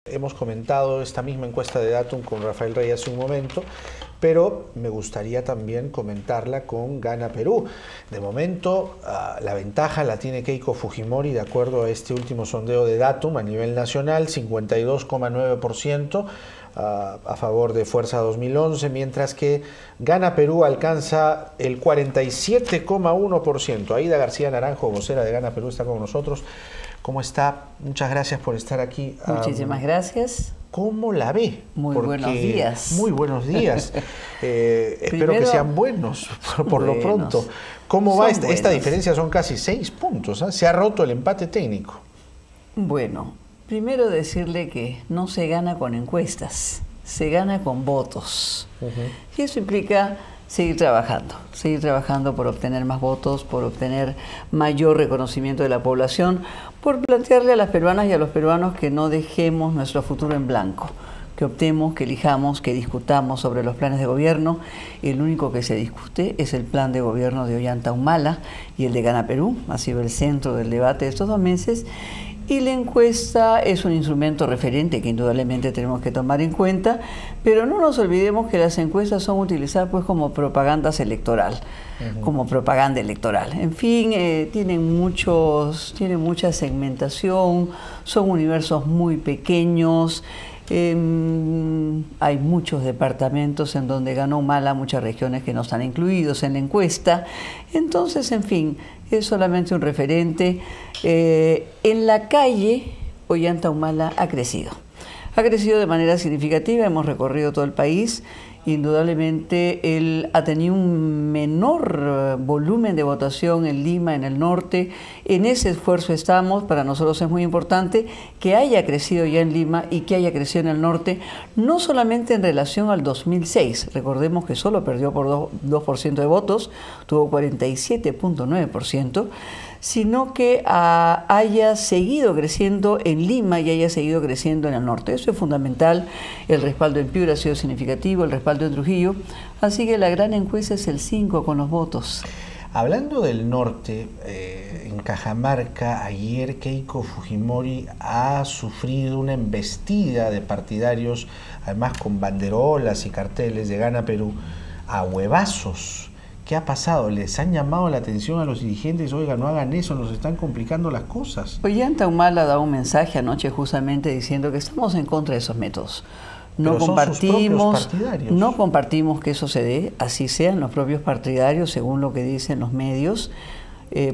Hemos comentado esta misma encuesta de Datum con Rafael Rey hace un momento, pero me gustaría también comentarla con Gana Perú. De momento, la ventaja la tiene Keiko Fujimori, de acuerdo a este último sondeo de Datum a nivel nacional, 52,9% a favor de Fuerza 2011, mientras que Gana Perú alcanza el 47,1%. Aida García Naranjo, vocera de Gana Perú, está con nosotros. ¿Cómo está? Muchas gracias por estar aquí. Muchísimas gracias. ¿Cómo la ve? Muy buenos días. Muy buenos días. Espero que sean buenos, por lo pronto. ¿Cómo va esta diferencia? Son casi 6 puntos. Se ha roto el empate técnico. Bueno, primero decirle que no se gana con encuestas, se gana con votos. Y eso implica seguir trabajando por obtener más votos, por obtener mayor reconocimiento de la población, por plantearle a las peruanas y a los peruanos que no dejemos nuestro futuro en blanco, que optemos, que elijamos, que discutamos sobre los planes de gobierno. El único que se discute es el plan de gobierno de Ollanta Humala y el de Gana Perú. Ha sido el centro del debate de estos 2 meses. Y la encuesta es un instrumento referente que indudablemente tenemos que tomar en cuenta, pero no nos olvidemos que las encuestas son utilizadas pues como propaganda electoral, como propaganda electoral. En fin, tienen mucha segmentación, son universos muy pequeños. Hay muchos departamentos en donde ganó Humala, muchas regiones que no están incluidos en la encuesta. Entonces, en fin, es solamente un referente. En la calle, Ollanta Humala ha crecido. Ha crecido de manera significativa, hemos recorrido todo el país. Indudablemente él ha tenido un menor volumen de votación en Lima, en el norte. En ese esfuerzo estamos. Para nosotros es muy importante que haya crecido ya en Lima y que haya crecido en el norte, no solamente en relación al 2006. Recordemos que solo perdió por 2% de votos, tuvo 47,9%, sino que haya seguido creciendo en Lima y haya seguido creciendo en el norte. Eso es fundamental. El respaldo en Piura ha sido significativo, el respaldo en Trujillo. Así que la gran encuesta es el 5 con los votos. Hablando del norte, en Cajamarca, ayer Keiko Fujimori ha sufrido una embestida de partidarios, además con banderolas y carteles de Gana Perú, a huevazos. ¿Qué ha pasado? ¿Les han llamado la atención a los dirigentes? Oiga, no hagan eso, nos están complicando las cosas. Ollanta Humala ha dado un mensaje anoche justamente diciendo que estamos en contra de esos métodos. No compartimos que eso se dé, así sean los propios partidarios, según lo que dicen los medios.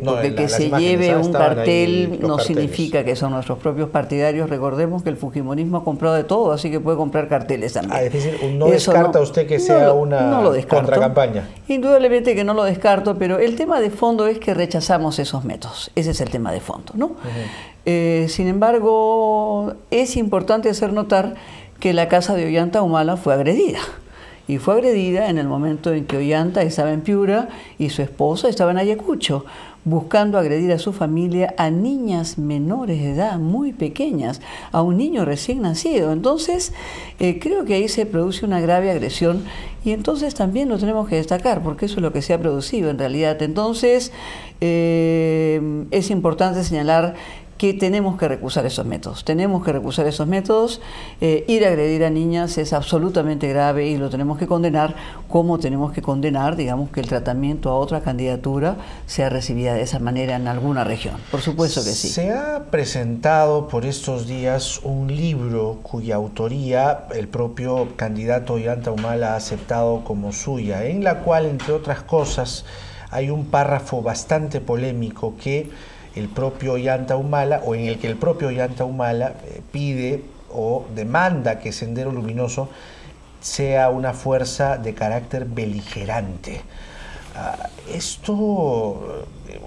Porque que se lleve un cartel no significa que son nuestros propios partidarios. Recordemos que el fujimorismo ha comprado de todo, así que puede comprar carteles también. Es decir, ¿no descarta usted que sea una contracampaña? Indudablemente que no lo descarto, pero el tema de fondo es que rechazamos esos métodos. Ese es el tema de fondo, ¿no? Sin embargo, es importante hacer notar que la casa de Ollanta Humala fue agredida. Y fue agredida en el momento en que Ollanta estaba en Piura y su esposa estaba en Ayacucho, buscando agredir a su familia, a niñas menores de edad, muy pequeñas, a un niño recién nacido. Entonces, creo que ahí se produce una grave agresión y entonces también lo tenemos que destacar, porque eso es lo que se ha producido en realidad. Entonces, es importante señalar que tenemos que recusar esos métodos. Ir a agredir a niñas es absolutamente grave y lo tenemos que condenar, como tenemos que condenar, digamos, que el tratamiento a otra candidatura sea recibida de esa manera en alguna región. Por supuesto que sí. Se ha presentado por estos días un libro cuya autoría el propio candidato Ollanta Humala ha aceptado como suya, en la cual, entre otras cosas, hay un párrafo bastante polémico que el propio Ollanta Humala, o en el que el propio Ollanta Humala pide o demanda que Sendero Luminoso sea una fuerza de carácter beligerante.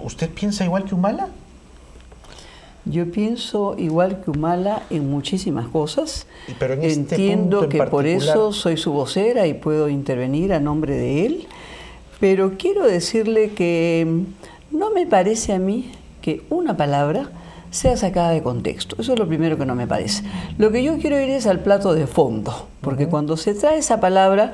¿Usted piensa igual que Humala? Yo pienso igual que Humala en muchísimas cosas. Pero en este entiendo punto que por eso soy su vocera y puedo intervenir a nombre de él, pero quiero decirle que no me parece a mí que una palabra sea sacada de contexto. Eso es lo primero que no me parece. Lo que yo quiero ir es al plato de fondo, porque cuando se trae esa palabra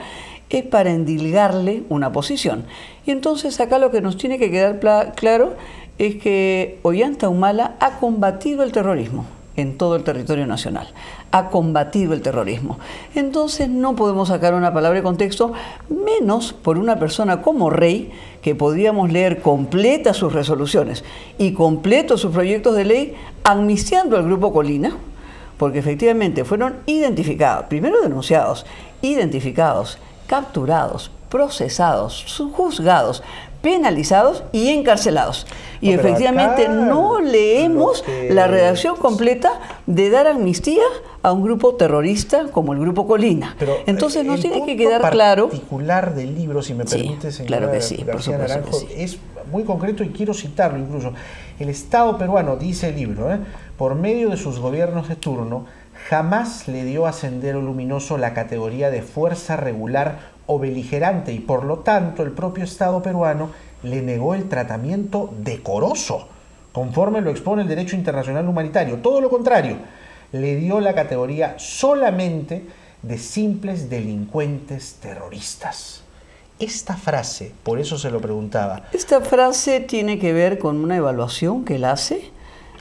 es para endilgarle una posición. Y entonces acá lo que nos tiene que quedar claro es que Ollanta Humala ha combatido el terrorismo. en todo el territorio nacional, ha combatido el terrorismo. Entonces no podemos sacar una palabra de contexto, menos por una persona como Rey, que podríamos leer completas sus resoluciones y completos sus proyectos de ley, amnistiando al Grupo Colina, porque efectivamente fueron identificados, primero denunciados, identificados, capturados, procesados, juzgados, penalizados y encarcelados. Y No, pero efectivamente acá no leemos la redacción completa de dar amnistía a un grupo terrorista como el Grupo Colina. Pero entonces nos el tiene que punto quedar claro. particular del libro, si me Sí, permite, señora claro que sí, por García supuesto Naranjo, que sí. es muy concreto y quiero citarlo incluso. El Estado peruano, dice el libro, por medio de sus gobiernos de turno, jamás le dio a Sendero Luminoso la categoría de fuerza regular o beligerante y por lo tanto el propio Estado peruano le negó el tratamiento decoroso, conforme lo expone el derecho internacional humanitario. Todo lo contrario, le dio la categoría solamente de simples delincuentes terroristas. Esta frase, por eso se lo preguntaba. Esta frase tiene que ver con una evaluación que él hace.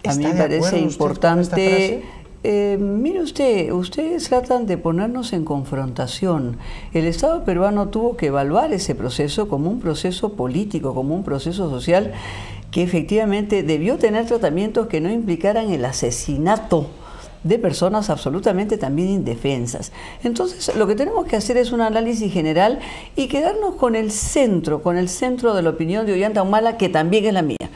A mí me parece importante. Mire usted, ustedes tratan de ponernos en confrontación. El Estado peruano tuvo que evaluar ese proceso como un proceso político, como un proceso social, que efectivamente debió tener tratamientos que no implicaran el asesinato de personas absolutamente también indefensas. Entonces, lo que tenemos que hacer es un análisis general y quedarnos con el centro de la opinión de Ollanta Humala, que también es la mía.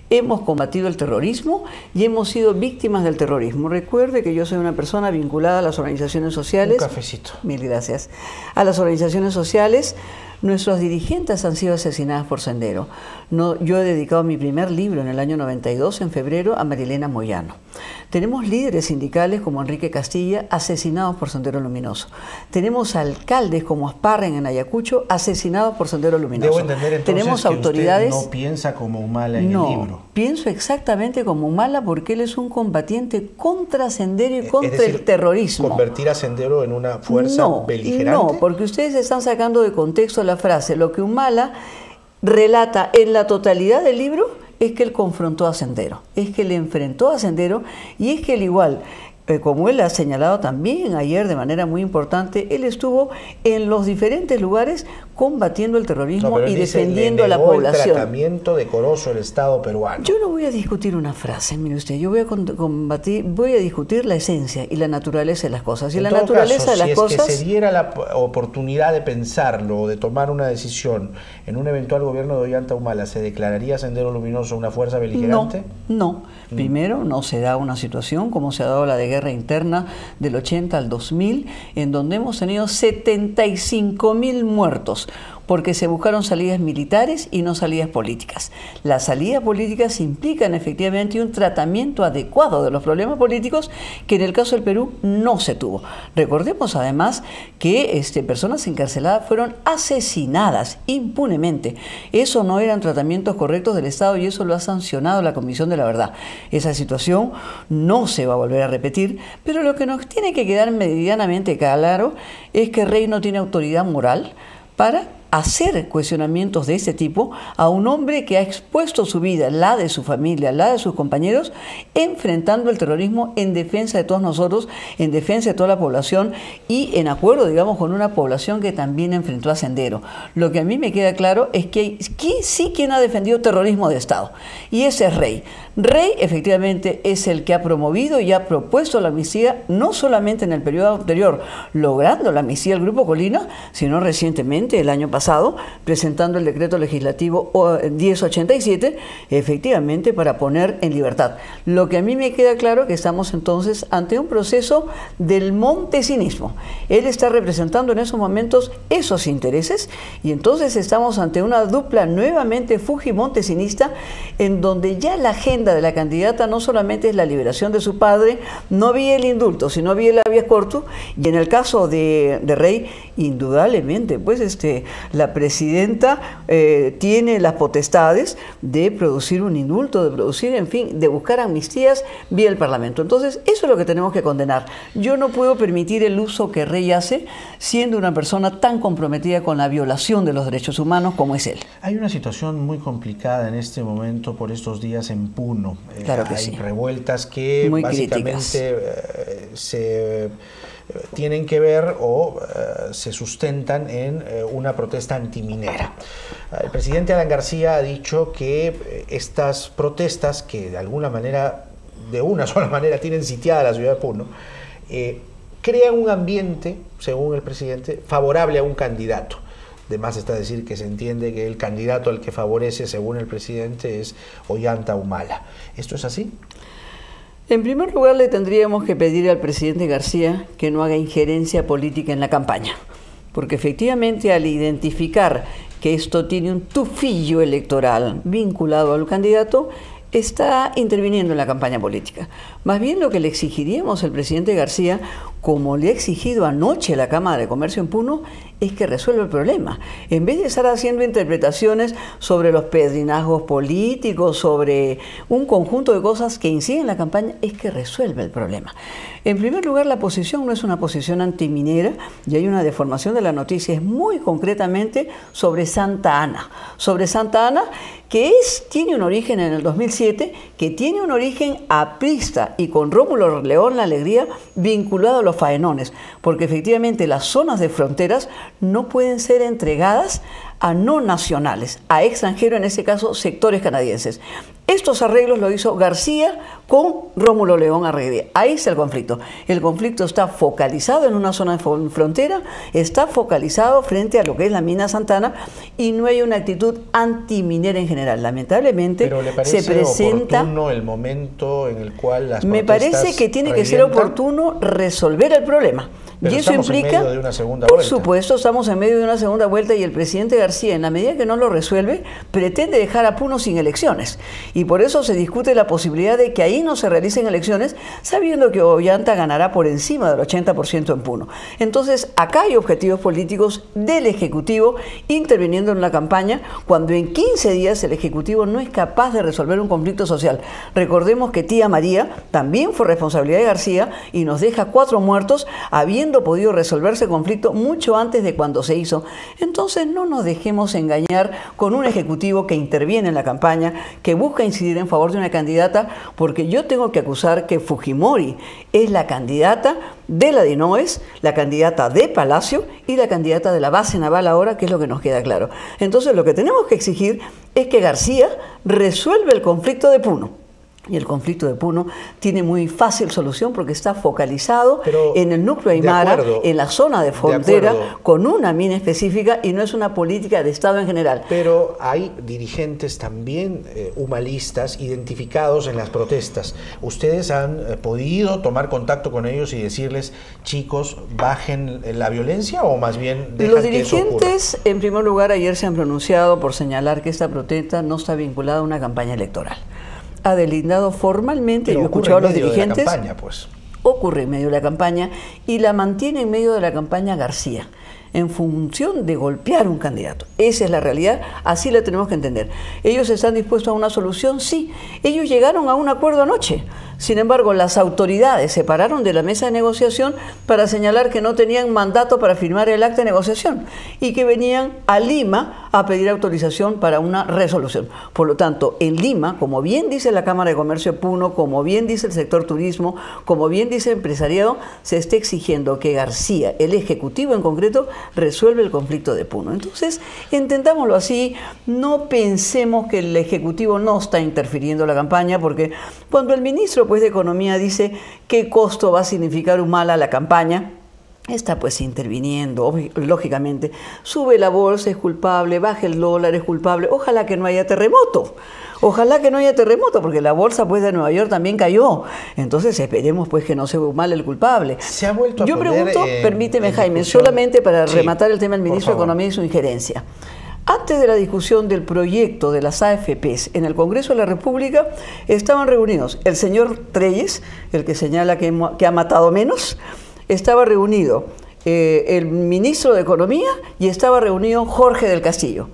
Hemos combatido el terrorismo y hemos sido víctimas del terrorismo. Recuerde que yo soy una persona vinculada a las organizaciones sociales. Un cafecito. Mil gracias. A las organizaciones sociales. Nuestros dirigentes han sido asesinados por Sendero. Yo he dedicado mi primer libro en el año 92, en febrero, a Marilena Moyano. Tenemos líderes sindicales como Enrique Castilla, asesinados por Sendero Luminoso. Tenemos alcaldes como Asparren en Ayacucho, asesinados por Sendero Luminoso. Debo entender entonces tenemos que autoridades. Usted no piensa como Humala en el libro. Pienso exactamente como Humala, porque él es un combatiente contra Sendero y contra decir, el terrorismo. ¿Convertir a Sendero en una fuerza beligerante? No, porque ustedes están sacando de contexto la frase. Lo que Humala relata en la totalidad del libro es que él confrontó a Sendero, es que le enfrentó a Sendero y es que él igual, como él ha señalado también ayer de manera muy importante, él estuvo en los diferentes lugares combatiendo el terrorismo y defendiendo a la población. El tratamiento decoroso del Estado peruano. Yo no voy a discutir una frase, mire usted, yo voy a discutir la esencia y la naturaleza de las cosas. Y la naturaleza de las cosas. Si es que se diera la oportunidad de pensarlo o de tomar una decisión en un eventual gobierno de Ollanta Humala, ¿se declararía Sendero Luminoso una fuerza beligerante? No. Primero, no se da una situación como se ha dado la de guerra interna del 80 al 2000, en donde hemos tenido 75.000 muertos, porque se buscaron salidas militares y no salidas políticas. Las salidas políticas implican efectivamente un tratamiento adecuado de los problemas políticos que en el caso del Perú no se tuvo. Recordemos además que personas encarceladas fueron asesinadas impunemente. Eso no eran tratamientos correctos del Estado y eso lo ha sancionado la Comisión de la Verdad. Esa situación no se va a volver a repetir, pero lo que nos tiene que quedar medianamente claro es que Rey no tiene autoridad moral para hacer cuestionamientos de este tipo a un hombre que ha expuesto su vida, la de su familia, la de sus compañeros, enfrentando el terrorismo en defensa de todos nosotros, en defensa de toda la población y en acuerdo, digamos, con una población que también enfrentó a Sendero. Lo que a mí me queda claro es que sí quien ha defendido terrorismo de Estado, y ese es Rey. Rey efectivamente es el que ha promovido y ha propuesto la amnistía, no solamente en el periodo anterior, logrando la amnistía del Grupo Colina, sino recientemente, el año pasado, presentando el decreto legislativo 1087, efectivamente para poner en libertad. Lo que a mí me queda claro es que estamos entonces ante un proceso del montesinismo. Él está representando en esos momentos esos intereses y entonces estamos ante una dupla nuevamente fujimontesinista, en donde ya la agenda de la candidata no solamente es la liberación de su padre, no vía el indulto, sino vía el habeas corpus, y en el caso de Rey, indudablemente, pues La presidenta tiene las potestades de producir un indulto, de producir, en fin, de buscar amnistías vía el Parlamento. Entonces, eso es lo que tenemos que condenar. Yo no puedo permitir el uso que Rey hace, siendo una persona tan comprometida con la violación de los derechos humanos como es él. Hay una situación muy complicada en este momento por estos días en Puno. Claro que hay sí. Revueltas que muy básicamente se tienen que ver o se sustentan en una protesta antiminera. El presidente Alan García ha dicho que estas protestas, que de alguna manera, de una sola manera, tienen sitiada la ciudad de Puno, crean un ambiente, según el presidente, favorable a un candidato. De más está decir que se entiende que el candidato al que favorece, según el presidente, es Ollanta Humala. ¿Esto es así? En primer lugar, le tendríamos que pedir al presidente García que no haga injerencia política en la campaña, porque efectivamente al identificar que esto tiene un tufillo electoral vinculado al candidato, está interviniendo en la campaña política. Más bien lo que le exigiríamos al presidente García, como le ha exigido anoche la Cámara de Comercio en Puno, es que resuelva el problema. En vez de estar haciendo interpretaciones sobre los pedrinazgos políticos, sobre un conjunto de cosas que inciden en la campaña, es que resuelva el problema. En primer lugar, la posición no es una posición antiminera y hay una deformación de la noticia, es muy concretamente sobre Santa Ana. Sobre Santa Ana, que tiene un origen en el 2007, que tiene un origen aprista y con Rómulo León La Alegría vinculado a los faenones, porque efectivamente las zonas de fronteras no pueden ser entregadas a no nacionales, a extranjeros, en este caso sectores canadienses. Estos arreglos lo hizo García con Rómulo León Arregui. Ahí está el conflicto. El conflicto está focalizado en una zona de frontera, está focalizado frente a lo que es la mina Santana y no hay una actitud antiminera en general. Lamentablemente, ¿pero le parece se presenta oportuno el momento en el cual las me protestas parece que tiene que ser revientan? oportuno resolver el problema. Pero y eso implica, en medio de una segunda por vuelta. supuesto, estamos en medio de una segunda vuelta y el presidente García, en la medida que no lo resuelve, pretende dejar a Puno sin elecciones. Y por eso se discute la posibilidad de que ahí no se realicen elecciones, sabiendo que Ollanta ganará por encima del 80% en Puno. Entonces, acá hay objetivos políticos del Ejecutivo interviniendo en la campaña, cuando en 15 días el Ejecutivo no es capaz de resolver un conflicto social. Recordemos que Tía María también fue responsabilidad de García y nos deja 4 muertos, habiendo podido resolverse el conflicto mucho antes de cuando se hizo. Entonces no nos dejemos engañar con un ejecutivo que interviene en la campaña, que busca incidir en favor de una candidata, porque yo tengo que acusar que Fujimori es la candidata de la DINOES, la candidata de Palacio y la candidata de la base naval ahora, que es lo que nos queda claro. Entonces lo que tenemos que exigir es que García resuelva el conflicto de Puno. Y el conflicto de Puno tiene muy fácil solución porque está focalizado en el núcleo aymara, en la zona de frontera, con una mina específica y no es una política de Estado en general. Pero hay dirigentes también humalistas identificados en las protestas. ¿Ustedes han podido tomar contacto con ellos y decirles, chicos, bajen la violencia o más bien dejan los dirigentes, que eso ocurra? En primer lugar, ayer se han pronunciado por señalar que esta protesta no está vinculada a una campaña electoral. Ha delindado formalmente, yo he escuchado a los dirigentes, de la campaña, pues. Ocurre en medio de la campaña y la mantiene en medio de la campaña García, en función de golpear un candidato. Esa es la realidad, así la tenemos que entender. ¿Ellos están dispuestos a una solución? Sí. Ellos llegaron a un acuerdo anoche. Sin embargo, las autoridades se pararon de la mesa de negociación para señalar que no tenían mandato para firmar el acta de negociación y que venían a Lima a pedir autorización para una resolución. Por lo tanto, en Lima, como bien dice la Cámara de Comercio de Puno, como bien dice el sector turismo, como bien dice el empresariado, se está exigiendo que García, el Ejecutivo en concreto, resuelva el conflicto de Puno. Entonces, entendámoslo así, no pensemos que el Ejecutivo no está interfiriendo en la campaña, porque cuando el ministro de Economía dice qué costo va a significar Humala a la campaña, está pues interviniendo, lógicamente. Sube la bolsa, es culpable, baja el dólar, es culpable. Ojalá que no haya terremoto. Ojalá que no haya terremoto, porque la bolsa pues de Nueva York también cayó. Entonces esperemos pues que no sea Humala el culpable. Se ha vuelto a Yo poner pregunto, permíteme Jaime, solamente para rematar el tema del ministro de Economía y su injerencia. Antes de la discusión del proyecto de las AFPs en el Congreso de la República, estaban reunidos el señor Treyes, el que señala que ha matado menos, estaba reunido el ministro de Economía y estaba reunido Jorge del Castillo.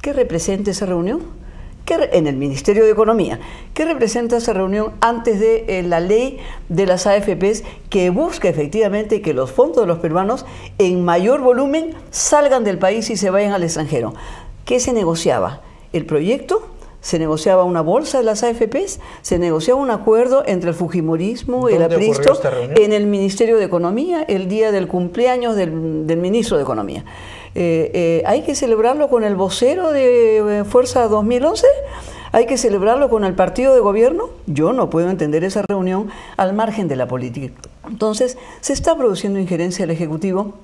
¿Qué representa esa reunión? En el Ministerio de Economía. ¿Qué representa esa reunión antes de la ley de las AFPs que busca efectivamente que los fondos de los peruanos en mayor volumen salgan del país y se vayan al extranjero? ¿Qué se negociaba? El proyecto, se negociaba una bolsa de las AFPs, se negociaba un acuerdo entre el fujimorismo y el apristo en el Ministerio de Economía el día del cumpleaños del ministro de Economía. Hay que celebrarlo con el vocero de Fuerza 2011, hay que celebrarlo con el partido de gobierno. Yo no puedo entender esa reunión al margen de la política. Entonces, se está produciendo injerencia del Ejecutivo.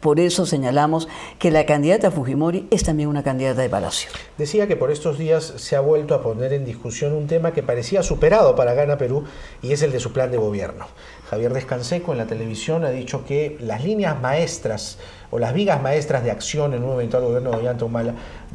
Por eso señalamos que la candidata Fujimori es también una candidata de Palacio. Decía que por estos días se ha vuelto a poner en discusión un tema que parecía superado para Gana Perú, y es el de su plan de gobierno. Javier Descanseco en la televisión ha dicho que las líneas maestras o las vigas maestras de acción en un eventual gobierno de Ollanta Humala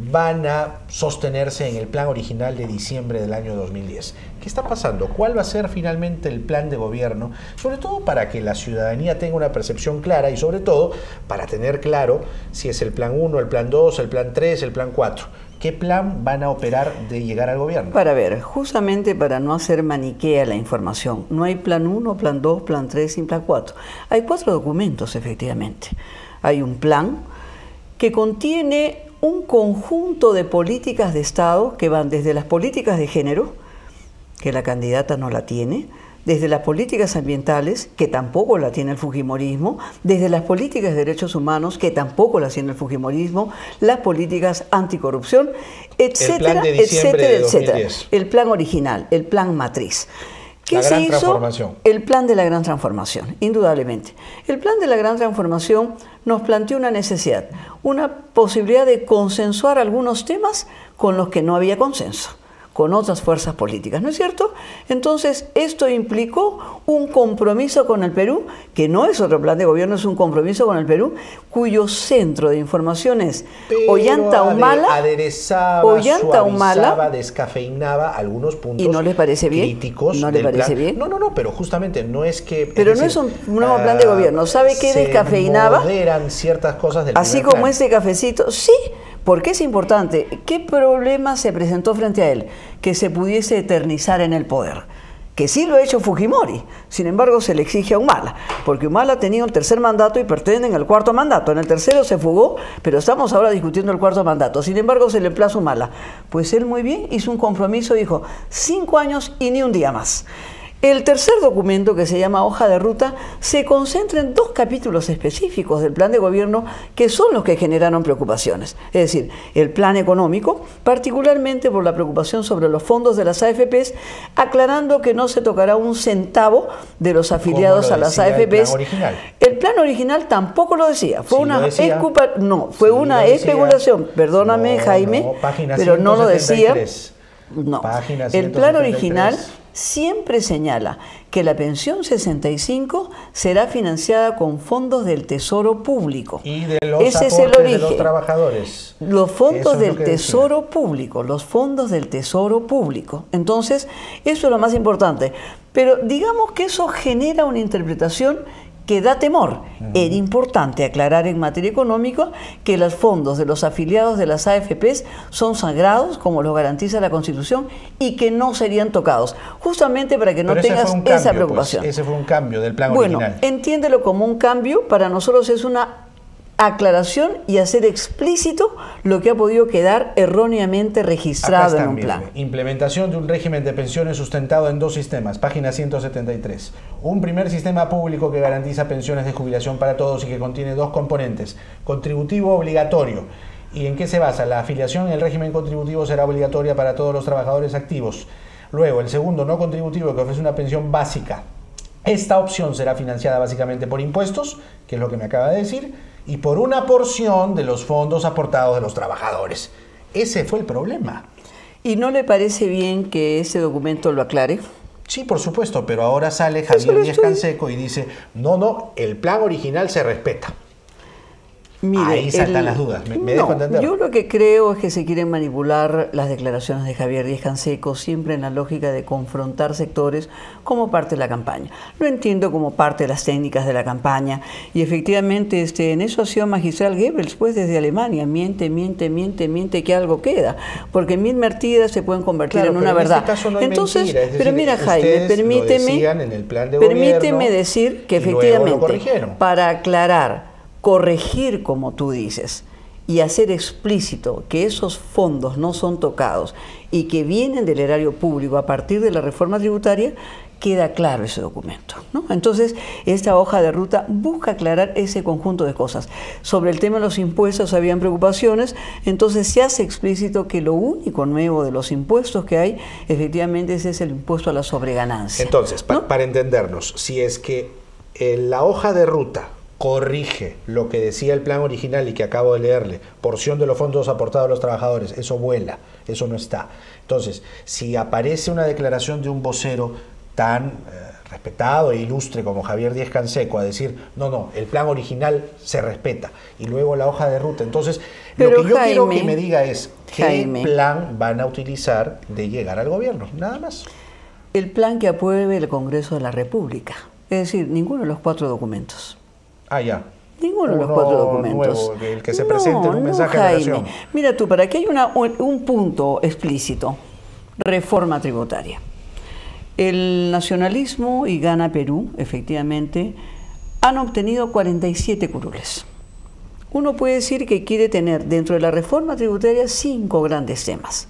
van a sostenerse en el plan original de diciembre del año 2010. ¿Qué está pasando? ¿Cuál va a ser finalmente el plan de gobierno? Sobre todo para que la ciudadanía tenga una percepción clara y sobre todo para tener claro si es el plan 1, el plan 2, el plan 3, el plan 4. ¿Qué plan van a operar de llegar al gobierno? Para ver, justamente para no hacer maniquea la información, no hay plan 1, plan 2, plan 3 y plan 4. Hay 4 documentos, efectivamente. Hay un plan que contiene un conjunto de políticas de Estado que van desde las políticas de género, que la candidata no la tiene, desde las políticas ambientales, que tampoco la tiene el fujimorismo, desde las políticas de derechos humanos, que tampoco las tiene el fujimorismo, las políticas anticorrupción, etcétera, etcétera, etcétera. El plan original, el plan matriz. ¿Qué se hizo? El plan de la gran transformación, indudablemente. El plan de la gran transformación nos planteó una necesidad, una posibilidad de consensuar algunos temas con los que no había consenso, con otras fuerzas políticas, ¿no es cierto? Entonces, esto implicó un compromiso con el Perú, que no es otro plan de gobierno, es un compromiso con el Perú, cuyo centro de información es Ollanta Humala, suavizaba, descafeinaba algunos puntos. ¿Y no les parece bien? Críticos. ¿No les parece bien? No, pero justamente no es que... Pero no es un nuevo plan de gobierno. ¿Sabe qué descafeinaba? Moderan ciertas cosas del así como plan. Este cafecito, sí. ¿Por qué es importante? ¿Qué problema se presentó frente a él? Que se pudiese eternizar en el poder. Que sí lo ha hecho Fujimori, sin embargo se le exige a Humala, porque Humala tenía un tercer mandato y pretenden el cuarto mandato. En el tercero se fugó, pero estamos ahora discutiendo el cuarto mandato. Sin embargo se le emplaza a Humala. Pues él muy bien hizo un compromiso, dijo 5 años y ni un día más. El tercer documento, que se llama Hoja de Ruta, se concentra en 2 capítulos específicos del plan de gobierno que son los que generaron preocupaciones. Es decir, el plan económico, particularmente por la preocupación sobre los fondos de las AFPs, aclarando que no se tocará un centavo de los afiliados a las AFPs. El plan original tampoco lo decía. Fue una especulación. Perdóname, Jaime, pero no lo decía. No. El plan original siempre señala que la pensión 65 será financiada con fondos del Tesoro Público. Y de los Ese es el origen de los trabajadores. Los fondos del Tesoro Público, los fondos del Tesoro Público. Entonces, eso es lo más importante. Pero digamos que eso genera una interpretación que da temor. Era importante aclarar en materia económica que los fondos de los afiliados de las AFPs son sagrados, como lo garantiza la Constitución, y que no serían tocados, justamente para que no tengas esa preocupación. Ese fue un cambio del plan original. Bueno, entiéndelo como un cambio, para nosotros es una aclaración y hacer explícito lo que ha podido quedar erróneamente registrado en un plan. Implementación de un régimen de pensiones sustentado en 2 sistemas, página 173. Un primer sistema público que garantiza pensiones de jubilación para todos y que contiene 2 componentes, contributivo obligatorio. ¿Y en qué se basa? La afiliación en el régimen contributivo será obligatoria para todos los trabajadores activos. Luego, el segundo no contributivo, que ofrece una pensión básica. Esta opción será financiada básicamente por impuestos, que es lo que me acaba de decir, y por una porción de los fondos aportados de los trabajadores. Ese fue el problema. ¿Y no le parece bien que ese documento lo aclare? Sí, por supuesto, pero ahora sale Javier Díaz Canseco y dice, no, el plan original se respeta. Mire, ahí saltan las dudas. ¿Me dejo entender? Yo lo que creo es que se quieren manipular las declaraciones de Javier Díaz-Canseco siempre en la lógica de confrontar sectores como parte de la campaña. Lo entiendo como parte de las técnicas de la campaña y efectivamente en eso ha sido magistral Goebbels, pues desde Alemania, miente, que algo queda, porque mil mentiras se pueden convertir en una verdad. Este caso no hay Entonces, mentira, es decir, pero mira Jaime, permíteme decir que efectivamente para aclarar, corregir, como tú dices, y hacer explícito que esos fondos no son tocados y que vienen del erario público a partir de la reforma tributaria, queda claro ese documento, ¿no? Entonces, esta hoja de ruta busca aclarar ese conjunto de cosas. Sobre el tema de los impuestos habían preocupaciones, entonces se hace explícito que lo único nuevo de los impuestos que hay, efectivamente, ese es el impuesto a la sobreganancia. Entonces, ¿no? para entendernos, si es que la hoja de ruta corrige lo que decía el plan original y que acabo de leerle, porción de los fondos aportados a los trabajadores, eso vuela, eso no está. Entonces, si aparece una declaración de un vocero tan respetado e ilustre como Javier Díaz-Canseco a decir, no, el plan original se respeta, y luego la hoja de ruta, entonces, lo que yo quiero que me diga es, ¿qué plan van a utilizar de llegar al gobierno? Nada más. El plan que apruebe el Congreso de la República, es decir, ninguno de los 4 documentos. Ya. Ninguno de los 4 documentos. Nuevo, el que se presente en un mensaje de nación. Mira tú, para que haya un punto explícito, reforma tributaria. El nacionalismo y Gana Perú, efectivamente, han obtenido 47 curules. Uno puede decir que quiere tener dentro de la reforma tributaria 5 grandes temas.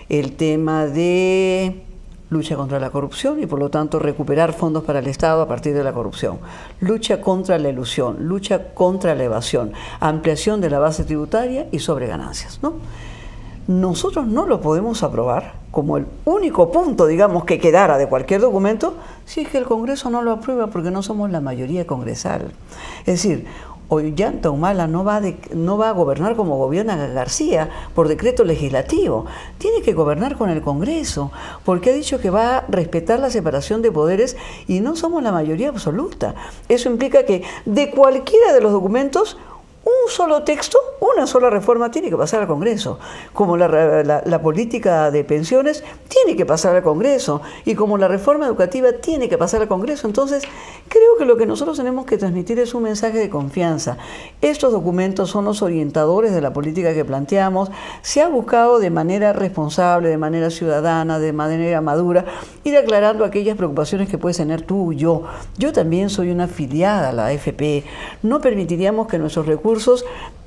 El tema de lucha contra la corrupción y por lo tanto recuperar fondos para el Estado a partir de la corrupción, lucha contra la elusión, lucha contra la evasión, ampliación de la base tributaria y sobre ganancias, ¿no? Nosotros no lo podemos aprobar como el único punto, digamos, que quedara de cualquier documento si es que el Congreso no lo aprueba porque no somos la mayoría congresal. Es decir, Ollanta Humala no va a gobernar como gobierna García por decreto legislativo, tiene que gobernar con el Congreso, porque ha dicho que va a respetar la separación de poderes y no somos la mayoría absoluta. Eso implica que de cualquiera de los documentos, un solo texto, una sola reforma tiene que pasar al Congreso, como la política de pensiones tiene que pasar al Congreso y como la reforma educativa tiene que pasar al Congreso. Entonces, creo que lo que nosotros tenemos que transmitir es un mensaje de confianza. Estos documentos son los orientadores de la política que planteamos. Se ha buscado de manera responsable, de manera ciudadana, de manera madura, ir aclarando aquellas preocupaciones que puedes tener tú y yo. Yo también soy una afiliada a la AFP. No permitiríamos que nuestros recursos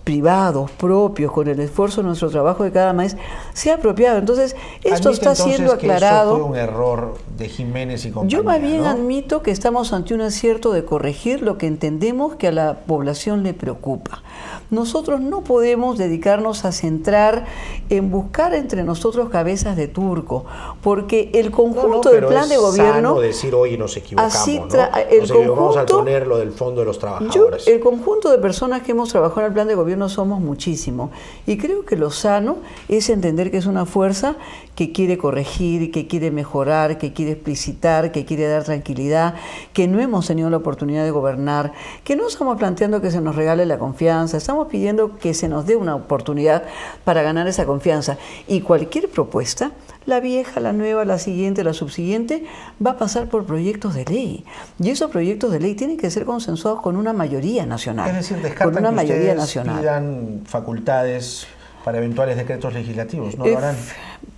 privados, propios, con el esfuerzo de nuestro trabajo de cada mes, sea apropiado. Entonces, esto está siendo aclarado. Que eso fue un error de Jiménez y compañía. Yo más bien admito que estamos ante un acierto de corregir lo que entendemos que a la población le preocupa. Nosotros no podemos dedicarnos a centrar en buscar entre nosotros cabezas de turco, porque el conjunto del plan de gobierno... Sano decir hoy nos equivocamos, nos equivocamos al poner lo del fondo de los trabajadores. El conjunto de personas que hemos trabajado en el plan de gobierno somos muchísimo, y creo que lo sano es entender que es una fuerza que quiere corregir, que quiere mejorar, que quiere explicitar, que quiere dar tranquilidad, que no hemos tenido la oportunidad de gobernar, que no estamos planteando que se nos regale la confianza, estamos pidiendo que se nos dé una oportunidad para ganar esa confianza. Y cualquier propuesta, la vieja, la nueva, la siguiente, la subsiguiente, va a pasar por proyectos de ley. Y esos proyectos de ley tienen que ser consensuados con una mayoría nacional. Es decir, descartan con una que mayoría ustedes nacional. Pidan facultades para eventuales decretos legislativos, ¿no lo harán?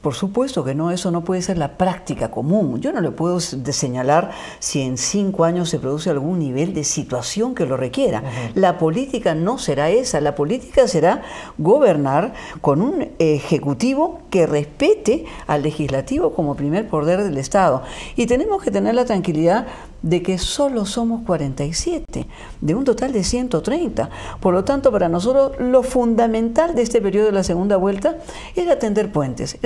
Por supuesto que no, eso no puede ser la práctica común. Yo no le puedo señalar si en 5 años se produce algún nivel de situación que lo requiera. La política no será esa, la política será gobernar con un ejecutivo que respete al legislativo como primer poder del Estado. Y tenemos que tener la tranquilidad de que solo somos 47, de un total de 130. Por lo tanto, para nosotros lo fundamental de este periodo de la segunda vuelta era tender puentes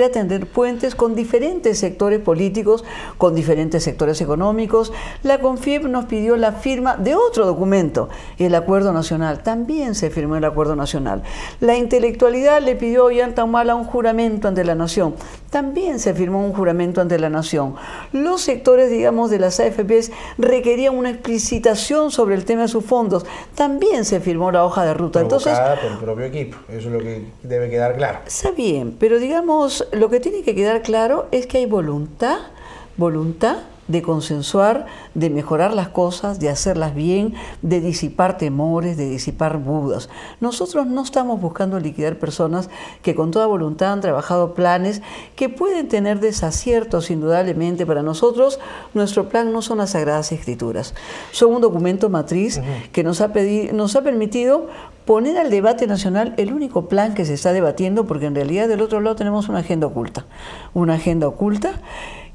con diferentes sectores políticos, con diferentes sectores económicos. La CONFIEP nos pidió la firma de otro documento, el Acuerdo Nacional. También se firmó el Acuerdo Nacional. La intelectualidad le pidió a Ollanta Humala un juramento ante la nación. también se firmó un juramento ante la nación. Los sectores, digamos, de las AFPs requerían una explicitación sobre el tema de sus fondos. También se firmó la hoja de ruta. Provocada por el propio equipo. Eso es lo que debe quedar claro. Está bien, pero digamos, lo que tiene que quedar claro es que hay voluntad de consensuar, de mejorar las cosas, de hacerlas bien, de disipar temores, de disipar dudas. Nosotros no estamos buscando liquidar personas que con toda voluntad han trabajado planes que pueden tener desaciertos indudablemente. Para nosotros, nuestro plan no son las Sagradas Escrituras, son un documento matriz que nos ha permitido poner al debate nacional el único plan que se está debatiendo, porque en realidad del otro lado tenemos una agenda oculta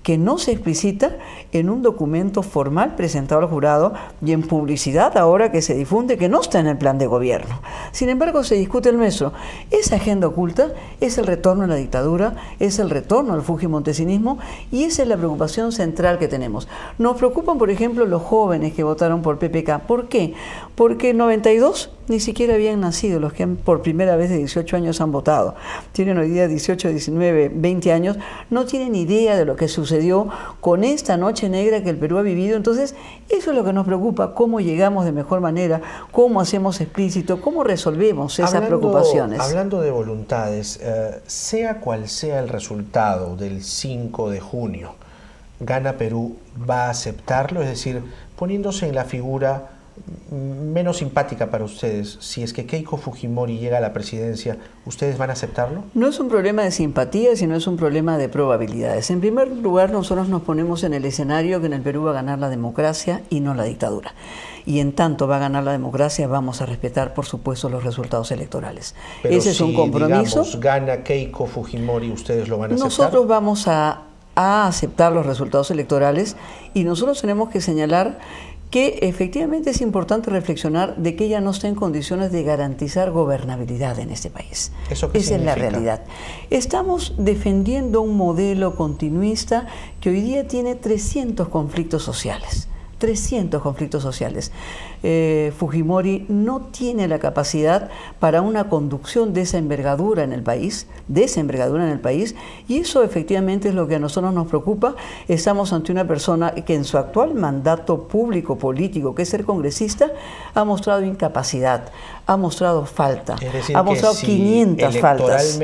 que no se explicita en un documento formal presentado al jurado y en publicidad ahora que se difunde, que no está en el plan de gobierno. Sin embargo, se discute el nuestro. Esa agenda oculta es el retorno a la dictadura, es el retorno al fujimontesinismo, y esa es la preocupación central que tenemos. Nos preocupan, por ejemplo, los jóvenes que votaron por PPK. ¿Por qué? Porque en 92 ni siquiera habían nacido los que por primera vez de 18 años han votado. Tienen hoy día 18, 19, 20 años, no tienen idea de lo que sucedió con esta noche negra que el Perú ha vivido. Entonces, eso es lo que nos preocupa, cómo llegamos de mejor manera, cómo hacemos explícito, cómo resolvemos esas preocupaciones. Hablando de voluntades, sea cual sea el resultado del 5 de junio, ¿Gana Perú va a aceptarlo? Es decir, poniéndose en la figura menos simpática para ustedes, si es que Keiko Fujimori llega a la presidencia, ¿ustedes van a aceptarlo? No es un problema de simpatía, sino es un problema de probabilidades. En primer lugar, nosotros nos ponemos en el escenario que en el Perú va a ganar la democracia y no la dictadura. Y en tanto va a ganar la democracia, vamos a respetar, por supuesto, los resultados electorales. Pero ese es un compromiso. Digamos, gana Keiko Fujimori, ¿ustedes lo van a aceptar? Nosotros vamos a aceptar los resultados electorales, y nosotros tenemos que señalar que efectivamente es importante reflexionar de que ella no está en condiciones de garantizar gobernabilidad en este país. ¿Eso qué Esa es la significa? realidad. Estamos defendiendo un modelo continuista que hoy día tiene 300 conflictos sociales. 300 conflictos sociales. Fujimori no tiene la capacidad para una conducción de esa envergadura en el país, y eso efectivamente es lo que a nosotros nos preocupa. Estamos ante una persona que en su actual mandato público político, que es ser congresista, ha mostrado incapacidad, ha mostrado falta, es decir, ha mostrado que si 500 faltas.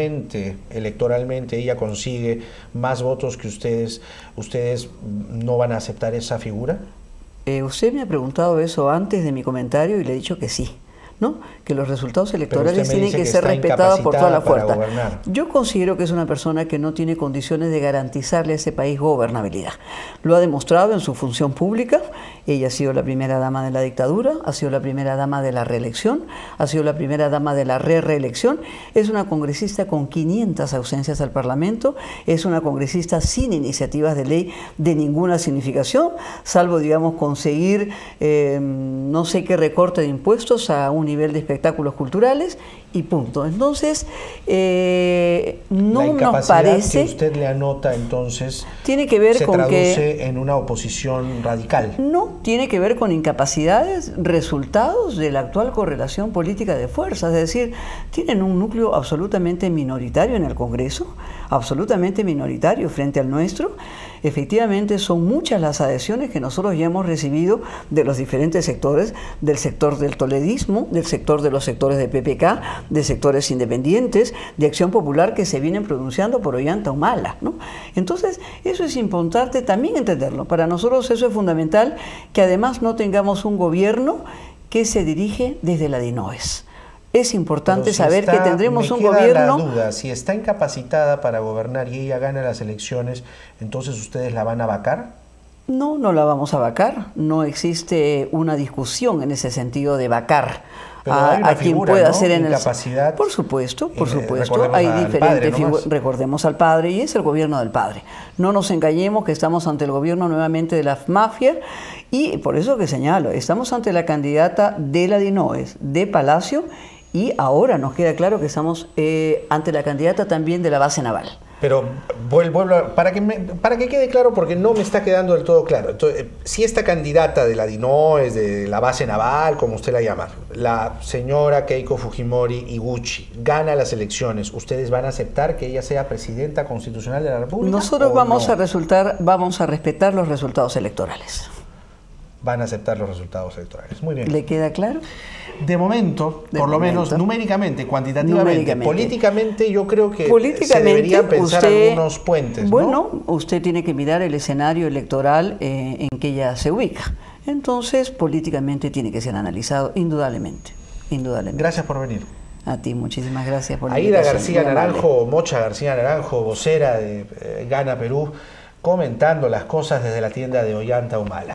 Electoralmente ella consigue más votos que ustedes no van a aceptar esa figura. Usted me ha preguntado eso antes de mi comentario y le he dicho que sí, ¿no? Que los resultados electorales tienen que ser respetados por toda la fuerza. Yo considero que es una persona que no tiene condiciones de garantizarle a ese país gobernabilidad. Lo ha demostrado en su función pública. Ella ha sido la primera dama de la dictadura, ha sido la primera dama de la reelección, ha sido la primera dama de la reelección. Es una congresista con 500 ausencias al Parlamento, es una congresista sin iniciativas de ley de ninguna significación, salvo, digamos, conseguir no sé qué recorte de impuestos a un nivel de espectáculos culturales, y punto. Entonces, no nos parece... que usted le anota, entonces, tiene que ver se con traduce en una oposición radical. No, tiene que ver con incapacidades, resultados de la actual correlación política de fuerzas. Es decir, tienen un núcleo absolutamente minoritario en el Congreso, absolutamente minoritario frente al nuestro. Efectivamente, son muchas las adhesiones que nosotros ya hemos recibido de los diferentes sectores, del sector del toledismo, del sector de los sectores de PPK, de sectores independientes, de Acción Popular, que se vienen pronunciando por Ollanta Humala, ¿no? Entonces, eso es importante también entenderlo. Para nosotros eso es fundamental, que además no tengamos un gobierno que se dirige desde la DINOES. Es importante saber que tendremos un gobierno... La duda, si está incapacitada para gobernar y ella gana las elecciones, entonces ¿ustedes la van a vacar? No, no la vamos a vacar. No existe una discusión en ese sentido de vacar a quien pueda ser en incapacidad. Por supuesto. Hay diferentes figuras. Recordemos al padre, y es el gobierno del padre. No nos engañemos que estamos ante el gobierno nuevamente de la mafia, y por eso que señalo, estamos ante la candidata de la DINOES, de Palacio, y ahora nos queda claro que estamos ante la candidata también de la base naval. Pero para que quede claro, porque no me está quedando del todo claro. Entonces, si esta candidata de la DINOES, de la base naval, como usted la llama, la señora Keiko Fujimori Iguchi, gana las elecciones, ¿ustedes van a aceptar que ella sea presidenta constitucional de la República? Nosotros vamos a respetar los resultados electorales. Van a aceptar los resultados electorales. Muy bien. ¿Le queda claro? De momento, por lo menos numéricamente, cuantitativamente, políticamente yo creo que se deberían pensar algunos puentes, ¿no? Bueno, usted tiene que mirar el escenario electoral en que ella se ubica. Entonces, políticamente tiene que ser analizado, indudablemente. Gracias por venir. A ti, muchísimas gracias por la Aida invitación. García Naranjo, Mocha García Naranjo, vocera de Gana Perú, comentando las cosas desde la tienda de Ollanta Humala.